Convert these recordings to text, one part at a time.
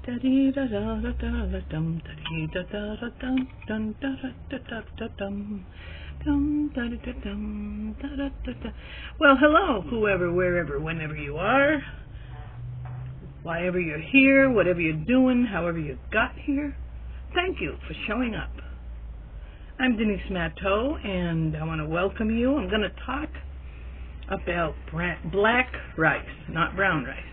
Well, hello, whoever, wherever, whenever you are, wherever you're here, whatever you're doing, however you got here. Thank you for showing up. I'm Denise Matteau, and I want to welcome you. I'm going to talk about black rice, not brown rice.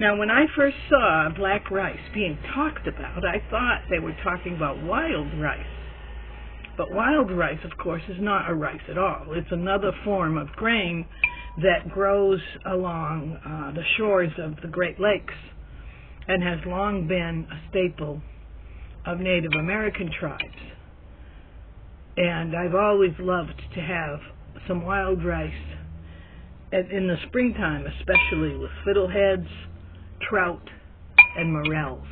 Now, when I first saw black rice being talked about, I thought they were talking about wild rice. But wild rice, of course, is not a rice at all. It's another form of grain that grows along the shores of the Great Lakes and has long been a staple of Native American tribes. And I've always loved to have some wild rice in the springtime, especially with fiddleheads, trout, and morels.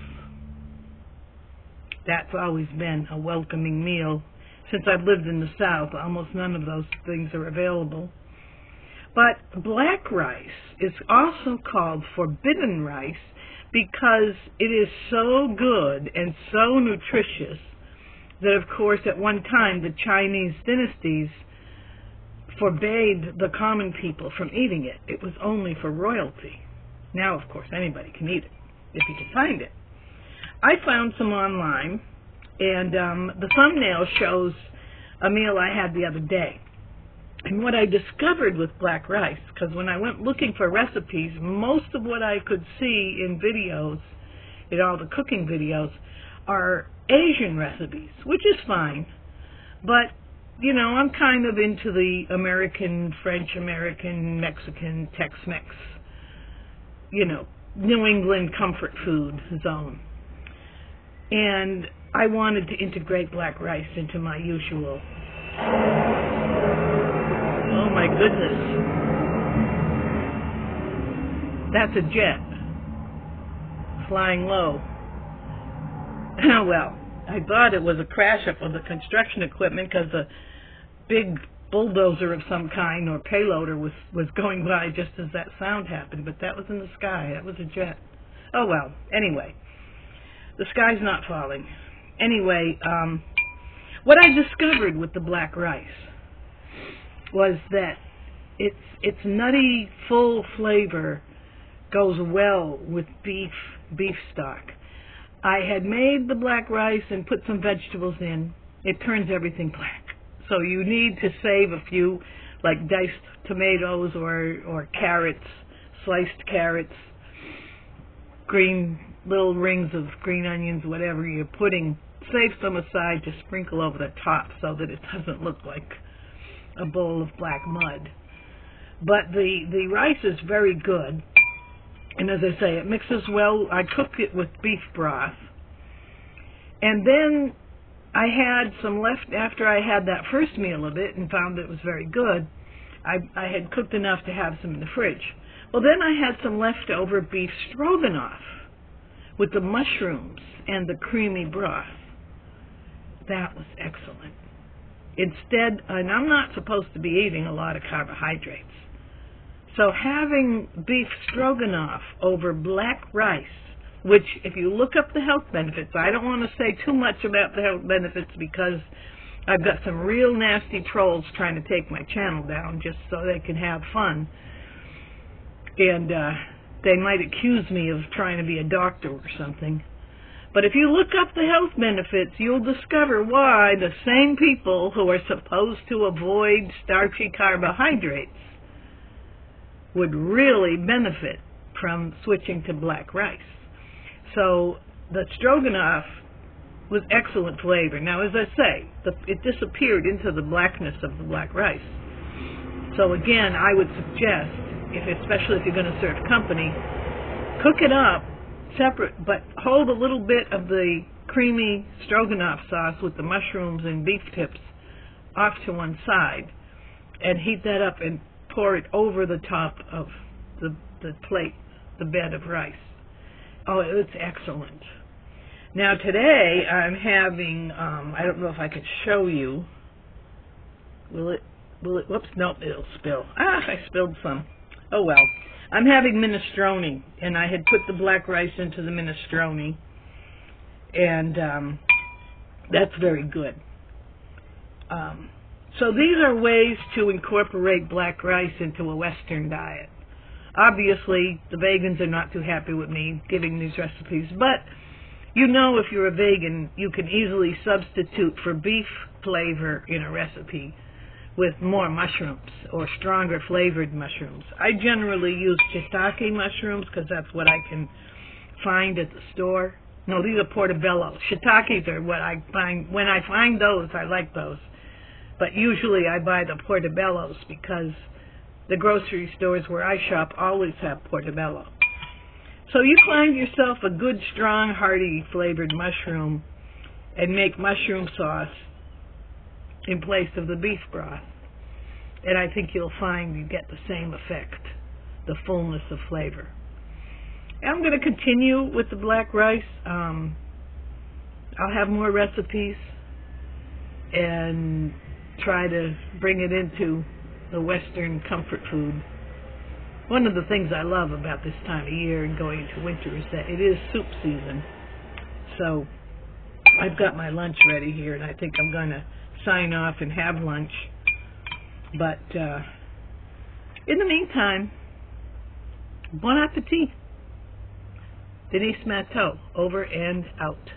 That's always been a welcoming meal. Since I've lived in the South, almost none of those things are available. But black rice is also called forbidden rice because it is so good and so nutritious that, of course, at one time the Chinese dynasties forbade the common people from eating it. It was only for royalty. Now, of course, anybody can eat it if you can find it. I found some online, and the thumbnail shows a meal I had the other day. And what I discovered with black rice, because when I went looking for recipes, most of what I could see in videos, in all the cooking videos, are Asian recipes, which is fine. But, you know, I'm kind of into the American, French, American, Mexican, Tex-Mex, you know, New England comfort food zone. And I wanted to integrate black rice into my usual. Oh my goodness. That's a jet flying low. Well, I thought it was a crash up of the construction equipment because a big bulldozer of some kind or payloader was going by just as that sound happened, but that was in the sky. That was a jet. Oh well, anyway. The sky's not falling. Anyway, what I discovered with the black rice was that its nutty, full flavor goes well with beef stock. I had made the black rice and put some vegetables in. It turns everything black. So you need to save a few, like diced tomatoes or carrots, sliced carrots, green little rings of green onions, whatever you're putting. Save some aside to sprinkle over the top so that it doesn't look like a bowl of black mud. But the rice is very good. And as I say, it mixes well. I cooked it with beef broth. And then I had some left after I had that first meal of it and found it was very good. I had cooked enough to have some in the fridge. Well, then I had some leftover beef stroganoff with the mushrooms and the creamy broth. That was excellent. Instead, and I'm not supposed to be eating a lot of carbohydrates. So having beef stroganoff over black rice, which if you look up the health benefits, I don't want to say too much about the health benefits because I've got some real nasty trolls trying to take my channel down just so they can have fun. And they might accuse me of trying to be a doctor or something. But if you look up the health benefits, you'll discover why the same people who are supposed to avoid starchy carbohydrates would really benefit from switching to black rice. So the stroganoff was excellent flavor. Now, as I say, it disappeared into the blackness of the black rice. So again, I would suggest, especially if you're going to serve company, cook it up separate, but hold a little bit of the creamy stroganoff sauce with the mushrooms and beef tips off to one side and heat that up and pour it over the top of the plate, the bed of rice. Oh, it's excellent. Now today I'm having, I don't know if I could show you. Will it, whoops, nope, it'll spill. I spilled some. Oh well. I'm having minestrone, and I had put the black rice into the minestrone, and that's very good. So these are ways to incorporate black rice into a Western diet. Obviously, the vegans are not too happy with me giving these recipes, but you know, if you're a vegan, you can easily substitute for beef flavor in a recipe with more mushrooms or stronger flavored mushrooms. I generally use shiitake mushrooms because that's what I can find at the store. No, these are portobello. Shiitakes are what I find. When I find those, I like those. But usually I buy the portobellos because the grocery stores where I shop always have portobello. So you find yourself a good, strong, hearty flavored mushroom and make mushroom sauce in place of the beef broth. And I think you'll find you get the same effect, the fullness of flavor. And I'm going to continue with the black rice. I'll have more recipes and try to bring it into the Western comfort food. One of the things I love about this time of year and going into winter is that it is soup season. So I've got my lunch ready here, and I think I'm going to sign off and have lunch. But in the meantime, bon appetit. Denise Matteau, over and out.